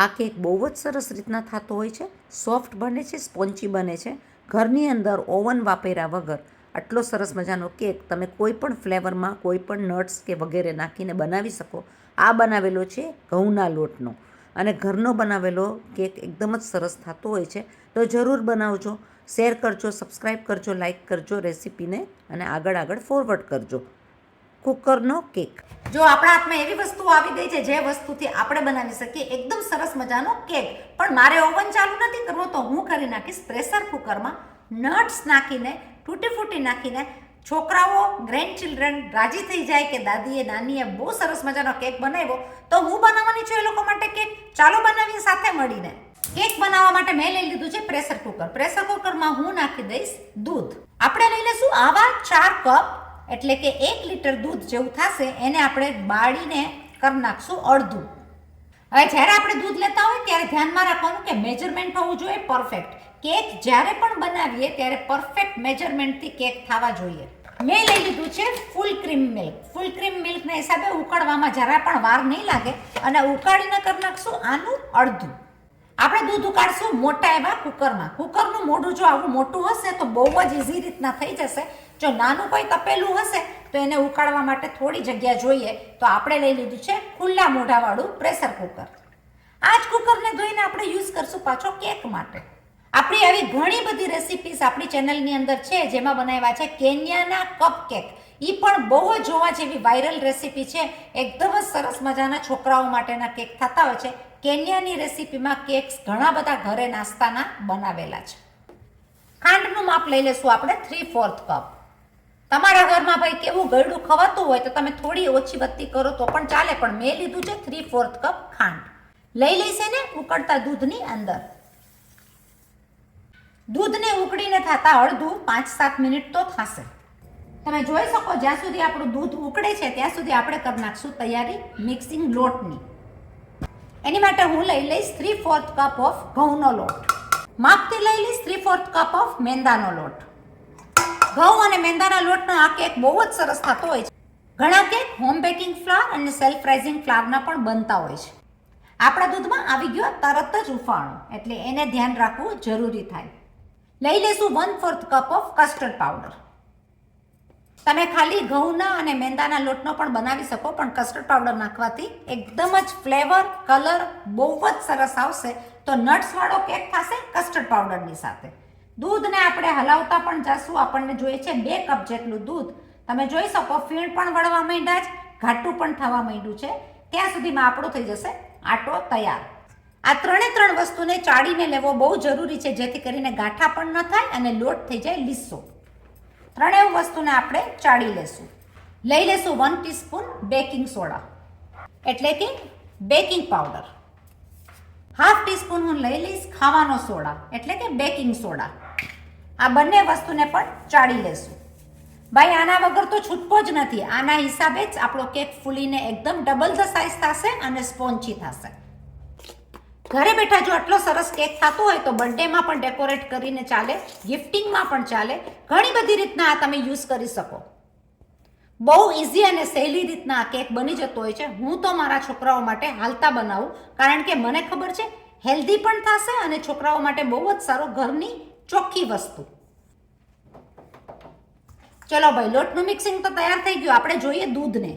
આ કેક બહુ જ સરસ રીતના થતો હોય છે, સોફ્ટ બને છે, સ્પોન્ચી બને છે. ઘરની અંદર ઓવન વાપર્યા વગર આટલો સરસ મજાનો કેક તમે કોઈ પણ ફ્લેવરમાં કોઈ પણ નટ્સ કે વગેરે નાખીને બનાવી શકો. આ બનાવેલો છે ઘઉંના લોટનો અને ઘરનો બનાવેલો કેક એકદમ જ સરસ થતો હોય છે. તો જરૂર બનાવજો, શેર કરજો, સબસ્ક્રાઈબ કરજો, લાઈક કરજો રેસીપીને અને આગળ ફોરવર્ડ કરજો. કુકરનો કેક. જો આપણા હાથમાં એવી વસ્તુ આવી ગઈ છે જે વસ્તુથી આપણે બનાવી શકીએ એકદમ સરસ મજાનો કેક, પણ મારે ઓવન ચાલુ નથી કરવો તો હું કરી નાખીશ પ્રેશર કુકરમાં નટ્સ નાખીને, તૂટી ફૂટી નાખીને છોકરાઓ ગ્રેન્ડ ચિલ્ડ્રન રાજી થઈ જાય કે દાદીએ નાનીએ બહુ સરસ મજાનો કેક બનાવ્યો, તો હું બનાવવાની છું એ લોકો માટે કેક. ચાલો બનાવીએ સાથે મળીને. કેક બનાવવા માટે મેં લઈ લીધું છે પ્રેશર કુકર. પ્રેશર કુકરમાં હું નાખી દઈશ દૂધ. આપણે લઈ લઈશું આવા 4 કપ, એટલે કે 1 લીટર દૂધ જેવું થશે. એને આપણે બાળીને કરી નાખશું અડધું. હવે જ્યારે આપણે દૂધ લેતા હોય ત્યારે ધ્યાનમાં રાખવાનું કે મેજરમેન્ટ હોવું જોઈએ પરફેક્ટ. કેક જ્યારે પણ બનાવીએ ત્યારે પરફેક્ટ મેજરમેન્ટથી કેક થવા જોઈએ. મેં લઈ લીધું છે ફૂલ ક્રીમ મિલ્ક. ફૂલ ક્રીમ મિલ્કના હિસાબે ઉકળવામાં જરા પણ વાર નહીં લાગે અને ઉકાળીને કરી નાખશું આનું અડધું. આપણે દૂધ ઉકાળશું મોટા એવા કુકરમાં. કુકરનું મોઢું જો આવું મોટું હશે તો બહુ જ ઇઝી રીતના થઈ જશે. જો નાનું કોઈ તપેલું હશે તો એને ઉકાળવા માટે થોડી જગ્યા જોઈએ, તો આપણે લઈ લીધું છે ખુલ્લા મોઢાવાળું પ્રેશર કુકર. આ જ કુકરને ધોઈને આપણે યુઝ કરશું પાછો કેક માટે. આપણી આવી ઘણી બધી રેસિપીસ આપણી ચેનલની અંદર છે જેમાં બનાવ્યા છે કેન્યાના કપ કેક. એ પણ બહુ જ જોવા જેવી વાયરલ રેસિપી છે. એકદમ જ સરસ મજાના છોકરાઓ માટેના કેક થતા હોય છે. કેન્યાની રેસિપીમાં કેક્સ ઘણા બધા ઘરે નાસ્તાના બનાવેલા છે. ખાંડનું માપ લઈ લેશું આપણે 3/4 કપ. તમારા ઘરમાં ભાઈ કેવું ગળ્યું ખવાતું હોય તો તમે થોડી ઓછી વધતી કરો તો પણ ચાલે, પણ મેં લીધું છે 3/4 કપ ખાંડ. લઈ લઈશે ને ઉકળતા દૂધની અંદર. દૂધને ઉકળીને થતા અડધું 5-7 મિનિટ તો થશે. તમે જોઈ શકો જ્યાં સુધી આપણું દૂધ ઉકળે છે ત્યાં સુધી આપણે કરી નાખશું તૈયારી મિક્સિંગ લોટની. એની માટે હું લઈ લઈશ 3/4 કપ ઓફ ઘઉંનો લોટ. માપથી લઈ લઈશ 3/4 કપ ઓફ મેંદાનો લોટ. ઘઉં અને મેંદાના લોટનો આ કેક બહુ જ સરસ થતો હોય છે. ઘણા કેક હોમ બેકિંગ ફ્લાવર અને સેલ્ફ રાઇઝિંગ ફ્લાવરના પણ બનતા હોય છે. આપણા દૂધમાં આવી ગયો તરત જ ઉફાણું, એટલે એને ધ્યાન રાખવું જરૂરી થાય. લઈ લઈશું 1/4 કપ ઓફ કસ્ટર્ડ પાવડર. તમે ખાલી ઘઉંના અને મેંદાના લોટનો પણ બનાવી શકો, પણ કસ્ટર્ડ પાવડર નાખવાથી એકદમ જ ફ્લેવર, કલર બહુ જ સરસ આવશે. તો નટ્સવાળો કેક થશે કસ્ટર્ડ પાવડરની સાથે. દૂધને આપણે હલાવતા પણ જશું. આપણને જોઈએ છે 2 કપ જેટલું દૂધ. તમે જોઈ શકો ફીણ પણ વળવા માંડ્યા જ, ઘાટું પણ થવા માંડ્યું છે. ત્યાં સુધીમાં આપણો થઈ જશે આટો તૈયાર. આ 3 વસ્તુને ચાળીને લેવો બહુ જરૂરી છે, જેથી કરીને ગાંઠા પણ ન થાય અને લોટ થઈ જાય લીસો. 3 વસ્તુને આપણે ચાળી લેશું. લઈ લેશું 1 ટીસ્પૂન બેકિંગ સોડા, એટલે કે બેકિંગ પાવડર. 1/2 ટીસ્પૂન હું લઈ લઈશ ખાવાનો સોડા, એટલે કે બેકિંગ સોડા. આ બંને વસ્તુને પણ ચાળી લેશું. ભાઈ આના વગર તો છૂટકો જ નથી. આના હિસાબે જ આપણો કેક ફૂલીને એકદમ ડબલ ધ સાઇઝ થશે અને સ્પોન્ચી થશે. ઘરે બેઠા જો આટલો સરસ કેક થતો હોય તો બર્થડેમાં પણ ડેકોરેટ કરીને ચાલે, ગિફ્ટિંગમાં પણ ચાલે. ઘણી બધી રીતના આ તમે યુઝ કરી શકો. બહુ ઇઝી અને સહેલી રીતના આ કેક બની જતો હોય છે. હું તો મારા છોકરાઓ માટે હાલતા બનાવું, કારણ કે મને ખબર છે હેલ્ધી પણ થશે અને છોકરાઓ માટે બહુ જ સારો, ઘરની ચોખ્ખી વસ્તુ. ચલો ભાઈ, લોટનું મિક્સિંગ તો તૈયાર થઈ ગયું. આપણે જોઈએ દૂધને.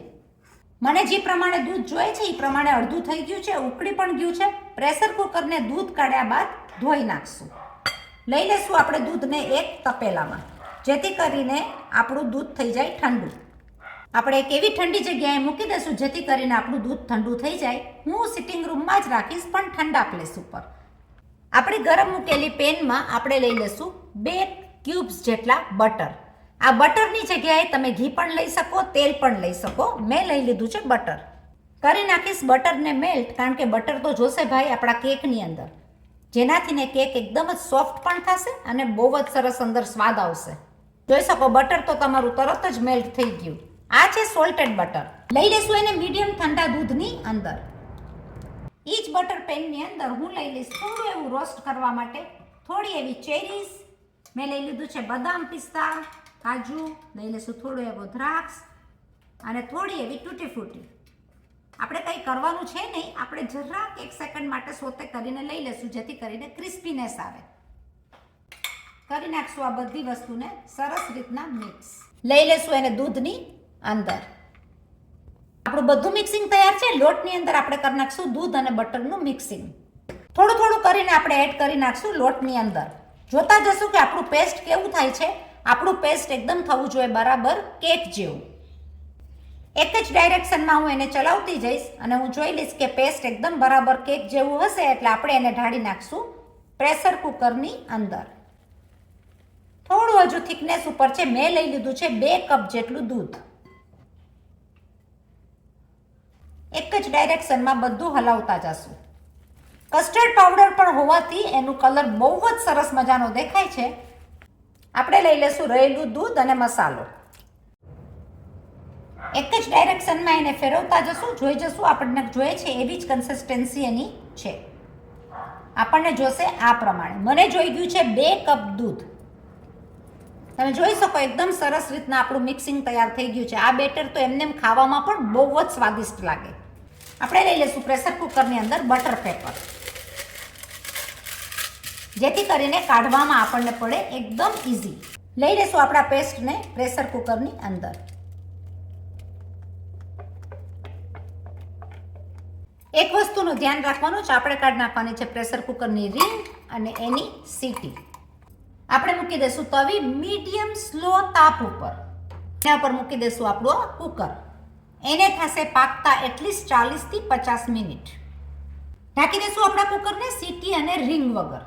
મને જે પ્રમાણે દૂધ જોઈએ છે એ પ્રમાણે અડધું થઈ ગયું છે, ઉકળી પણ ગયું છે. પ્રેશર કુકરને દૂધ કાઢ્યા બાદ ધોઈ નાખશું. લઈ લઈશું આપણે દૂધને એક તપેલામાં, જેથી કરીને આપણું દૂધ થઈ જાય ઠંડુ. આપણે એક એવી ઠંડી જગ્યાએ મૂકી દઈશું જેથી કરીને આપણું દૂધ ઠંડુ થઈ જાય. હું સિટિંગ રૂમમાં જ રાખીશ, પણ ઠંડા પ્લેસ ઉપર. આપણી ગરમ મૂકેલી પેનમાં આપણે લઈ લઈશું 2 ક્યુબ્સ જેટલા બટર. આ બટરની જગ્યાએ તમે ઘી પણ લઈ શકો, તેલ પણ લઈ શકો. મેં લઈ લીધું છે બટર. કરી નાખીશ બટરને મેલ્ટ, કારણ કે બટર તો જોશે ભાઈ આપણા કેકની અંદર, જેનાથી ને કેક એકદમ જ સોફ્ટ પણ થશે અને બહુ જ સરસ અંદર સ્વાદ આવશે. જોઈ શકો બટર તો તમારું તરત જ મેલ્ટ થઈ ગયું. આ છે સોલ્ટેડ બટર. લઈ લેશું એને મીડિયમ ઠંડા દૂધની અંદર. એ જ બટર પેનની અંદર હું લઈ લઈશ થોડું એવું રોસ્ટ કરવા માટે થોડી એવી ચેરીઝ. મેં લઈ લીધું છે બદામ, પિસ્તા, કાજુ. લઈ લઈશું થોડું એવો દ્રાક્ષ અને થોડી એવી તૂટી ફૂટી. આપણે કંઈ કરવાનું છે નહીં, આપણે જરાક 1 સેકન્ડ માટે સોતે કરીને લઈ લેશું જેથી કરીને ક્રિસ્પીનેસ આવે. કરી નાખશું આ બધી વસ્તુને સરસ રીતના મિક્સ. લઈ લેશું એને દૂધની અંદર. આપણું બધું મિક્સિંગ તૈયાર છે. લોટની અંદર આપણે કરી નાખશું દૂધ અને બટરનું મિક્સિંગ. થોડું થોડું કરીને આપણે એડ કરી નાખશું લોટની અંદર. જોતા જશું કે આપણું પેસ્ટ કેવું થાય છે. આપણું પેસ્ટ એકદમ થવું જોઈએ બરાબર કેક જેવું. એક જ ડાયરેક્શનમાં હું એને ચલાવતી જઈશ અને હું જોઈ લઈશ કે પેસ્ટ એકદમ બરાબર કેક જેવું હશે એટલે આપણે એને ઢાળી નાખશું પ્રેશર કુકરની અંદર. થોડું હજુ થિકનેસ ઉપર છે. મેં લઈ લીધું છે 2 કપ જેટલું દૂધ. એક જ ડાયરેક્શનમાં બધું હલાવતા જશું. કસ્ટર્ડ પાવડર પણ હોવાથી એનું કલર બહુ જ સરસ મજાનો દેખાય છે. આપણે લઈ લેશું રહેલું દૂધ અને મસાલો. એક જ ડાયરેક્શનમાં એને ફેરવતા જશું. જોઈ જશું આપણને જોઈએ છે એવી જ કન્સિસ્ટન્સી એની છે. આપણને જોશે આ પ્રમાણે. મને જોઈ ગયું છે 2 કપ દૂધ. તમે જોઈ શકો એકદમ સરસ રીતના આપણું મિક્સિંગ તૈયાર થઈ ગયું છે. આ બેટર તો એમને ખાવામાં પણ બહુ જ સ્વાદિષ્ટ લાગે. આપણે લઈ લઈશું પ્રેશર કુકરની અંદર બટર પેપર જેથી કરીને કાઢવામાં આપણને પડે એકદમ ઇઝી. લઈ લઈશું આપણા પેસ્ટને પ્રેશર કુકરની અંદર. એક વસ્તુનું ધ્યાન રાખવાનું છે. આપણે કાઢી નાખવાની છે પ્રેશર કુકરની રીંગ અને એની સીટી. આપણે મૂકી દઈશું તવી મીડિયમ સ્લો તાપ ઉપર. એના ઉપર મૂકી દઈશું આપણું કુકર. એને થશે પાકતા એટલીસ્ટ 40 થી 50 મિનિટ. ઢાંકી દઈશું આપણા કુકરને સીટી અને રીંગ વગર.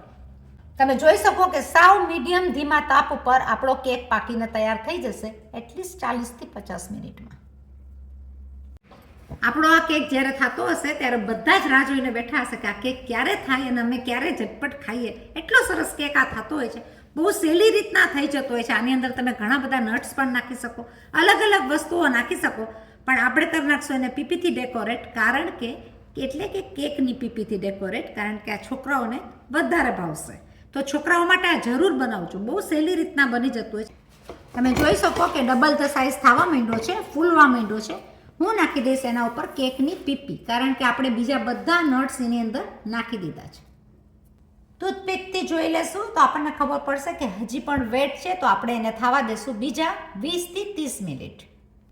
તમે જોઈ શકો કે સાવ મીડિયમ ધીમા તાપ ઉપર આપણો કેક પાકીને તૈયાર થઈ જશે એટલીસ્ટ 40 થી 50 મિનિટમાં. આપણો આ કેક જ્યારે થતો હશે ત્યારે બધા જ રાહ જોઈને બેઠા હશે કે આ કેક ક્યારે થાય અને અમે ક્યારે ઝટપટ ખાઈએ. એટલો સરસ કેક આ થતો હોય છે. બહુ સહેલી રીતના થઈ જતો હોય છે. આની અંદર તમે ઘણા બધા નટ્સ પણ નાખી શકો, અલગ અલગ વસ્તુઓ નાખી શકો, પણ આપણે કરી નાખશું એને પીપીથી ડેકોરેટ. કારણ કે એટલે કે કેકની પીપીથી ડેકોરેટ, કારણ કે આ છોકરાઓને વધારે ભાવશે. તો છોકરાઓ માટે આ જરૂર બનાવજો. બહુ સહેલી રીતના બની જતું હોય છે. તમે જોઈ શકો કે ડબલ ધ સાઇઝ થવા માંડ્યો છે, ફૂલવા માંડ્યો છે. હું નાખી દઈશ એના ઉપર કેકની પીપી, કારણ કે આપણે બીજા બધા નટ્સ એની અંદર નાખી દીધા છે. ટૂથપીકથી જોઈ લેશું તો આપણને ખબર પડશે કે હજી પણ વેટ છે, તો આપણે એને થવા દેશું બીજા 20 થી 30 મિનિટ.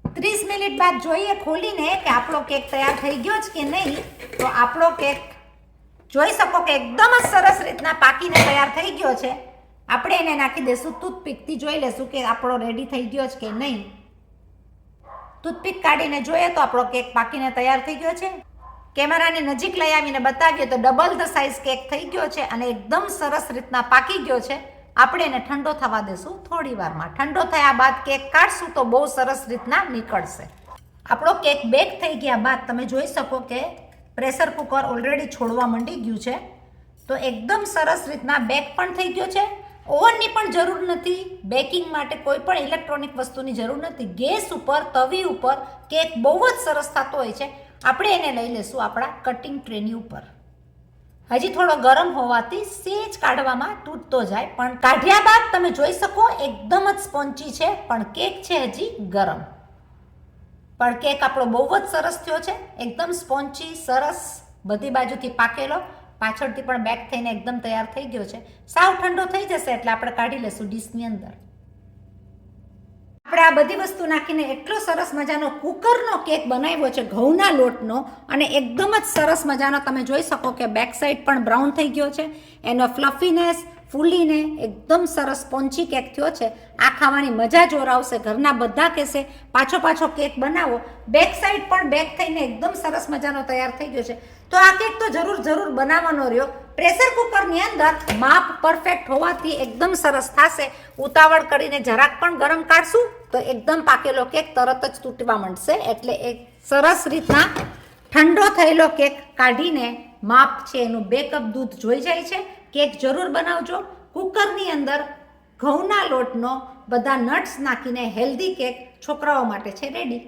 30 મિનિટ બાદ જોઈએ ખોલીને કે આપણો કેક તૈયાર થઈ ગયો છે કે નહીં. તો આપણો કેક જોઈ શકો કે એકદમ જ સરસ રીતના પાકીને તૈયાર થઈ ગયો છે. આપણે એને નાખી દઈશું ટૂથપીકથી. જોઈ લેશું કે આપણો રેડી થઈ ગયો છે કે નહીં. ટૂથપીક કાઢીને જોઈએ તો આપણો કેક પાકીને તૈયાર થઈ ગયો છે. કેમેરાની નજીક લઈ આવીને બતાવીએ તો ડબલ ધ સાઇઝ કેક થઈ ગયો છે અને એકદમ સરસ રીતના પાકી ગયો છે. આપણે એને ઠંડો થવા દેશું થોડી વારમાં. ઠંડો થયા બાદ કેક કાઢશું તો બહુ સરસ રીતના નીકળશે. આપણો કેક બેક થઈ ગયા બાદ તમે જોઈ શકો કે પ્રેશર કુકર ઓલરેડી છોડવા માંડી ગયું છે. તો એકદમ સરસ રીતના બેક પણ થઈ ગયો છે. ઓવનની પણ જરૂર નથી. બેકિંગ માટે કોઈ પણ ઇલેક્ટ્રોનિક વસ્તુની જરૂર નથી. ગેસ ઉપર તવી ઉપર કેક બહુ જ સરસ થતો હોય છે. આપણે એને લઈ લઈશું આપણા કટિંગ ટ્રેની ઉપર. હજી થોડો ગરમ હોવાથી સેજ કાઢવામાં તૂટતો જાય, પણ કાઢ્યા બાદ તમે જોઈ શકો એકદમ જ સ્પોન્ચી છે, પણ કેક છે હજી ગરમ. પણ કેક આપણો બહુ જ સરસ થયો છે. એકદમ સ્પોન્ચી, સરસ, બધી બાજુથી પાકેલો, પાછળથી પણ બેક થઈને એકદમ તૈયાર થઈ ગયો છે. સાવ ઠંડો થઈ જશે એટલે આપણે કાઢી લઈશું ડીશની અંદર. આપણે આ બધી વસ્તુ નાખીને એટલો સરસ મજાનો કુકરનો કેક બનાવ્યો છે ઘઉંના લોટનો, અને એકદમ જ સરસ મજાનો તમે જોઈ શકો કે બેક સાઈડ પણ બ્રાઉન થઈ ગયો છે. એનો ફ્લફીનેસ ફૂલીને એકદમ સરસ સ્પોન્ચી કેક થયો છે. આ ખાવાની મજા જોર આવશે. ઘરના બધા કહેશે પાછો કેક બનાવો. બેક સાઈડ પણ બેક થઈને એકદમ સરસ મજાનો તૈયાર થઈ ગયો છે. તો આ કેક તો જરૂર બનાવવાનો રહ્યો. પ્રેશર કુકરની અંદર માપ પરફેક્ટ હોવાથી એકદમ સરસ થશે. ઉતાવળ કરીને જરાક પણ ગરમ કાઢશું તો એકદમ પાકેલો કેક તરત જ તૂટવા માંડશે. એટલે એક સરસ રીતના ઠંડો થયેલો કેક કાઢીને માપ છે એનું 2 કપ દૂધ જોઈ જાય છે. કેક જરૂર બનાવજો. કુકરની અંદર ઘઉંના લોટનો બધા નટ્સ નાખીને હેલ્ધી કેક છોકરાઓ માટે છે રેડી.